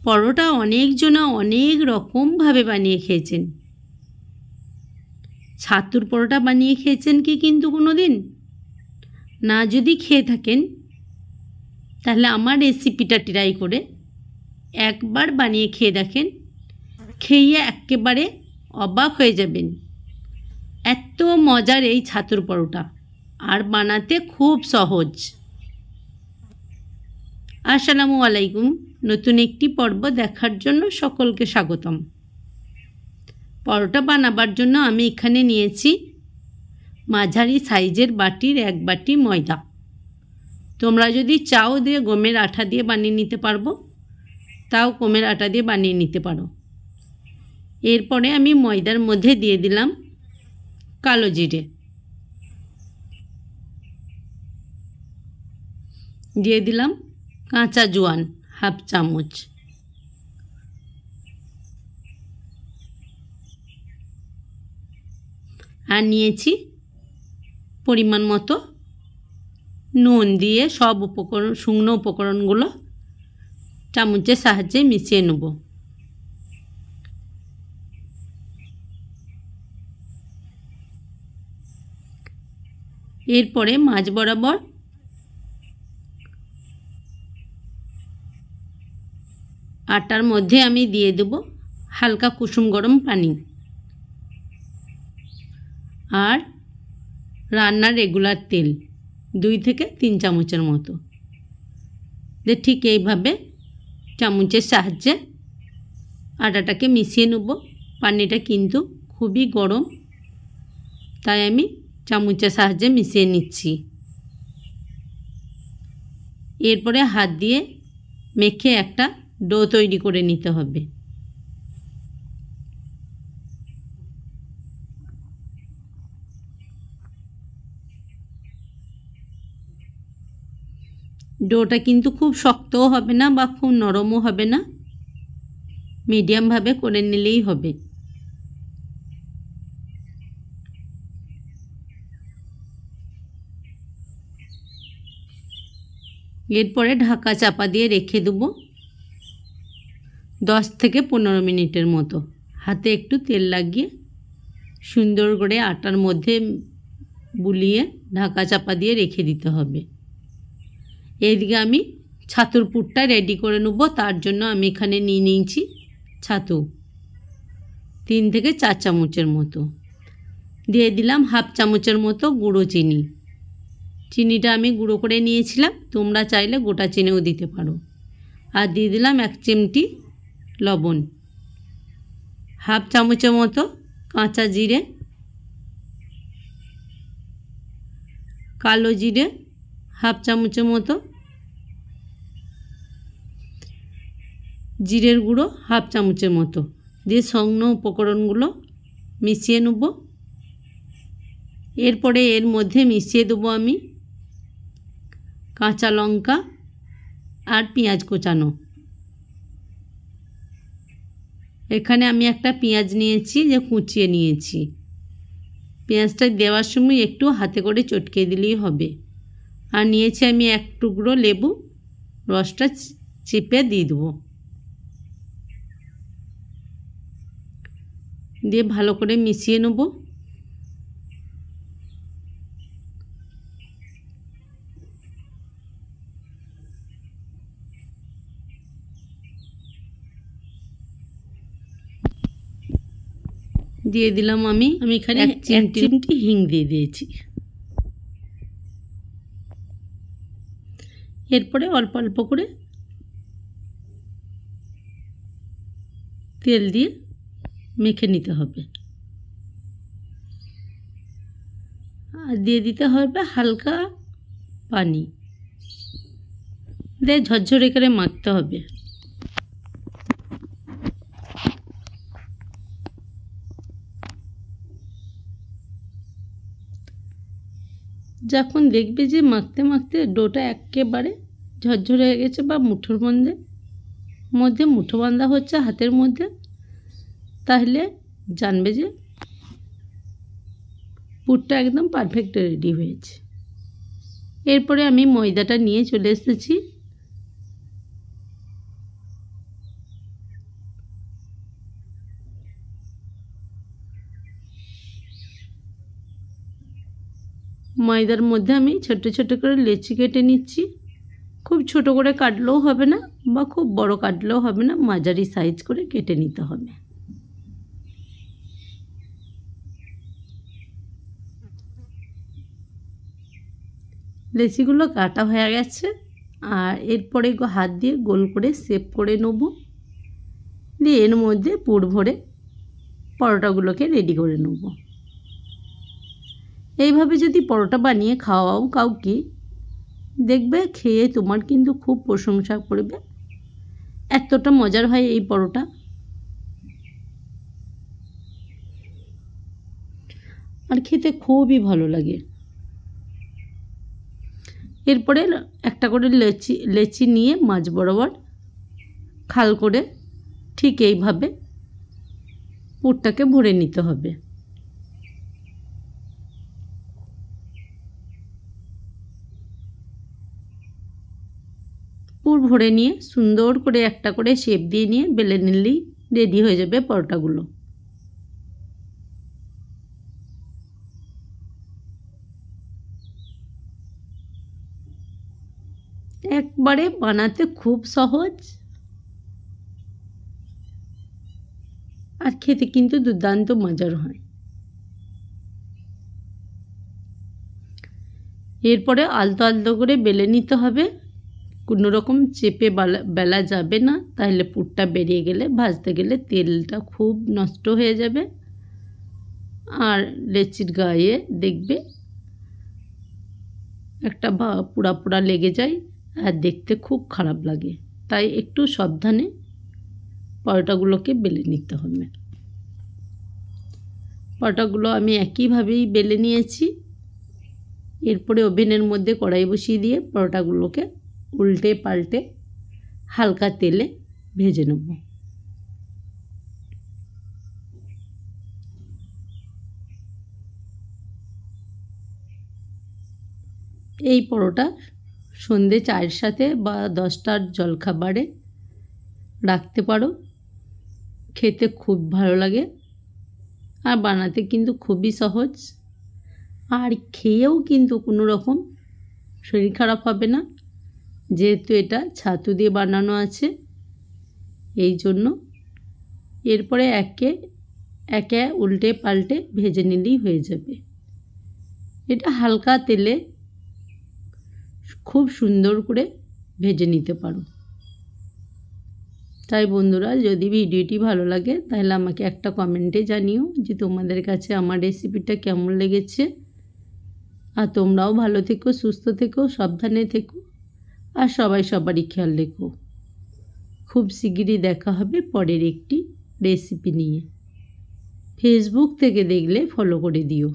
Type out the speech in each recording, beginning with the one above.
পরোটা অনেকজনা অনেক রকমভাবে বানিয়ে খেয়েছেন। ছাতুর পরোটা বানিয়ে খেয়েছেন কি কিন্তু কোনো দিন? না যদি খেয়ে থাকেন তাহলে আমার রেসিপিটা ট্রাই করে একবার বানিয়ে খেয়ে দেখেন, খেয়ে একেবারে অবাক হয়ে যাবেন। এত মজার এই ছাতুর পরোটা, আর বানাতে খুব সহজ। আসসালামু আলাইকুম। নতুন একটি পর্ব দেখার জন্য সকলকে স্বাগতম। পরোটা বানাবার জন্য আমি এখানে নিয়েছি মাঝারি সাইজের বাটির 1 বাটি ময়দা। তোমরা যদি চাও দিয়ে গমের আটা দিয়ে বানিয়ে নিতে পারবো, তাও গমের আটা দিয়ে বানিয়ে নিতে পারো। এরপরে আমি ময়দার মধ্যে দিয়ে দিলাম কালো জিরে, দিয়ে দিলাম কাঁচা জোয়ান 1/2 চামচ, আর নিয়েছি পরিমাণ মতো নুন। দিয়ে সব শুকনো উপকরণগুলো চামচের সাহায্যে মিশিয়ে নেব। এরপরে মাঝ বরাবর আটার মধ্যে আমি দিয়ে দেব হালকা কুসুম গরম পানি আর রান্নার রেগুলার তেল 2 থেকে 3 চামচের মতো। ঠিক এইভাবে চামচের সাহায্যে আটাটাকে মিশিয়ে নেব। পানিটা কিন্তু খুবই গরম, তাই আমি চামচের সাহায্যে মিশিয়ে নিচ্ছি। এরপরে হাত দিয়ে মেখে একটা ডো তৈরি করে নিতে হবে। ডোটা কিন্তু খুব শক্তও হবে না বা খুব নরমও হবে না, মিডিয়ামভাবে করে নিলেই হবে। এরপরে ঢাকা চাপা দিয়ে রেখে দেব 10 থেকে 15 মিনিটের মতো। হাতে একটু তেল লাগিয়ে সুন্দর করে আটার মধ্যে বুলিয়ে ঢাকা চাপা দিয়ে রেখে দিতে হবে। এদিকে আমি ছাতুর পুরটা রেডি করে নেব। তার জন্য আমি এখানে নিয়ে নিয়েছি ছাতু 3 থেকে 4 চামচের মতো। দিয়ে দিলাম 1/2 চামচের মতো গুঁড়ো চিনি। চিনিটা আমি গুঁড়ো করে নিয়েছিলাম, তোমরা চাইলে গোটা চিনিও দিতে পারো। আর দিয়ে দিলাম 1 চিমটি লবণ, 1/2 চামচের মতো কাঁচা জিরে, কালো জিরে 1/2 চামচের মতো, জিরের গুঁড়ো 1/2 চামচের মতো দিয়ে শুকনো উপকরণগুলো মিশিয়ে নেব। এরপরে এর মধ্যে মিশিয়ে দেবো আমি কাঁচা লঙ্কা আর পেঁয়াজ কোচানো। এখানে আমি একটা পেঁয়াজ নিয়েছি, যে কুচিয়ে নিয়েছি। পেঁয়াজটা দেওয়ার সময় একটু হাতে করে চটকে দিলেই হবে। আর নিয়েছি আমি 1 টুকরো লেবু, রসটা চিপে দিয়ে দেবো। দিয়ে ভালো করে মিশিয়ে নেব। দিয়ে দিলাম আমি এখানে 1 চিমটি হিং দিয়ে দিয়েছি। এরপরে অল্প অল্প করে তেল দিয়ে মেখে নিতে হবে। আর দিয়ে দিতে হবে হালকা পানি, দিয়ে ঝরঝরে করে মাখতে হবে। যখন দেখবে যে মাখতে মাখতে ডোটা একেবারে ঝরঝরে হয়ে গেছে বা মুঠোর মধ্যে মুঠো বাঁধা হচ্ছে হাতের মধ্যে, তাহলে জানবে যে পুরটা একদম পারফেক্ট রেডি হয়েছে। এরপরে আমি ময়দাটা নিয়ে চলে এসেছি। ময়দার মধ্যে আমি ছোট ছোট করে লেচি কেটে নিচ্ছি। খুব ছোট করে কাটলেও হবে না বা খুব বড় কাটলেও হবে না, মাঝারি সাইজ করে কেটে নিতে হবে। লেচিগুলো কাটা হয়ে গেছে, আর এরপরে হাত দিয়ে গোল করে শেপ করে নেব। দিয়ে এর মধ্যে পুর ভরে পরোটাগুলোকে রেডি করে নেব। এইভাবে যদি পরোটা বানিয়ে খাওয়াও কাউকে, দেখবে খেয়ে তোমার কিন্তু খুব প্রশংসা করবে। এতটা মজার হয় এই পরোটা। আর খেতে খুবই ভালো লাগে। এরপরে একটা করে লেচি নিয়ে মাঝ বরাবর খাল করে ঠিক এইভাবে পুরটাকে ভরে নিতে হবে। পুর ভরে নিয়ে সুন্দর করে একটা করে শেপ দিয়ে নিয়ে বেলে নিলেই রেডি হয়ে যাবে পরোটাগুলো। একবারে বানাতে খুব সহজ, আর খেতে কিন্তু দুর্দান্ত মজার হয়। এরপরে আলতো আলতো করে বেলে নিতে হবে। কোনো রকম চেপে বেলা যাবে না, তাহলে পুরটা বেরিয়ে গেলে ভাজতে গেলে তেলটা খুব নষ্ট হয়ে যাবে, আর লেচির গায়ে দেখবে একটা পোড়া পোড়া লেগে যায়, আর দেখতে খুব খারাপ লাগে। তাই একটু সাবধানে পরোটাগুলোকে বেলে নিতে হবে। পরোটাগুলো আমি একইভাবেই বেলে নিয়েছি। এরপরে ওভেনের মধ্যে কড়াই বসিয়ে দিয়ে পরোটাগুলোকে উল্টে পাল্টে হালকা তেলে ভেজে নেব। এই পরোটা সন্ধে চায়ের সাথে বা 10টার জলখাবারে রাখতে পারো। খেতে খুব ভালো লাগে, আর বানাতে কিন্তু খুবই সহজ, আর খেয়েও কিন্তু কোনো রকম শরীর খারাপ হবে না, যেহেতু এটা ছাতু দিয়ে বানানো আছে এই জন্য। এরপরে একে একে উল্টে পাল্টে ভেজে নিলেই হয়ে যাবে। এটা হালকা তেলে খুব সুন্দর করে ভেজে নিতে পারো। তাই বন্ধুরা, যদি ভিডিওটি ভালো লাগে তাহলে আমাকে একটা কমেন্টে জানিও যে তোমাদের কাছে আমার রেসিপিটা কেমন লেগেছে। আর তোমরাও ভালো থেকো, সুস্থ থেকো, সাবধানে থেকো, আর সবাই সবারই খেয়াল রেখো। খুব শিগগিরই দেখা হবে পরের একটি রেসিপি নিয়ে। ফেসবুক থেকে দেখলে ফলো করে দিও,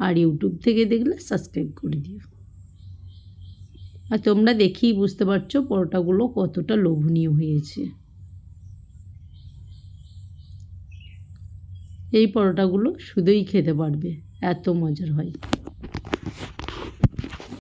আর ইউটিউব থেকে দেখলে সাবস্ক্রাইব করে দিও। আর তোমরা দেখেই বুঝতে পারছো পরোটাগুলো কতটা লোভনীয় হয়েছে। এই পরোটাগুলো শুধুই খেতে পারবে, এত মজার হয়।